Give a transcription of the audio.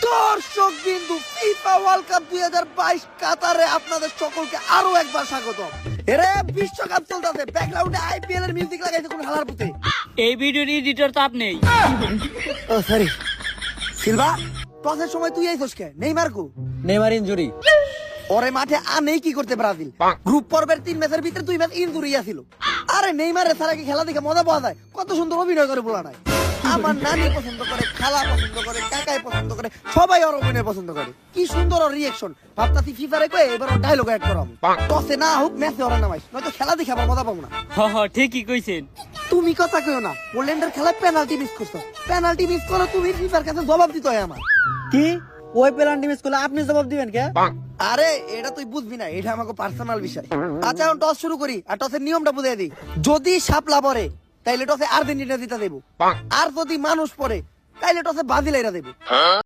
দর্শক বিন্দু FIFA world cup 2022 কাতারে আপনাদের সকলকে আরো একবার স্বাগত। এরে বিশ্বকাপ চলতেছে, ব্যাকগ্রাউন্ডে আইপিএল এর মিউজিক লাগাইছে কোন হালার পুতে। এই ভিডিওর এডিটর তো আপনি। ও সরি সিলভা, টসের সময় তুই আইছস কে? নেইমার কো? Neymar injury. ওরে মাঠে আনেই কি করতে ব্রাজিল? গ্রুপ পর্বের 3 ম্যাচের ভিতরে 2 ম্যাচ ইনজুরি আছিল। আরে নেইমারের ছাড়া কি খেলা দেখে মজা পাওয়া যায়? কত সুন্দর অভিনয় করে বলা নাই। আমার নানি পছন্দ করে, খালা পছন্দ করে, কাকাই পছন্দ করে, সবাই ওর অভিনয় পছন্দ করে। কি সুন্দর ওর রিঅ্যাকশন। ভাবতাছি ফিফারে কই এবার ওর ডায়লগ অ্যাড করাম। টসে না হোক ম্যাচে ওরা নামাইস, নয়তো খেলা দেখে আবার মজা পাবো না। ঠিকই কইছেন। তুমি কথা কইও না, পোল্যান্ডের খেলায় পেনাল্টি মিস করছো। পেনাল্টি মিস করো তুমি, ফিফার কাছে জবাব দিতে হয় আমার। কি ওই পেনাল্টি মিস করলে আপনি জবাব দিবেন কে? আরে এটা তুই বুঝবি না, এটা আমাকে পার্সোনাল বিষয়। আচ্ছা এখন টস শুরু করি, আর টসের নিয়মটা বুঝিয়ে দিই। যদি শাপলা পড়ে তাইলে টসে আর্জেন্টিনা জিতা দেবো, আর যদি মানুষ পড়ে তাইলে টসে ব্রাজিল এরা দেবো।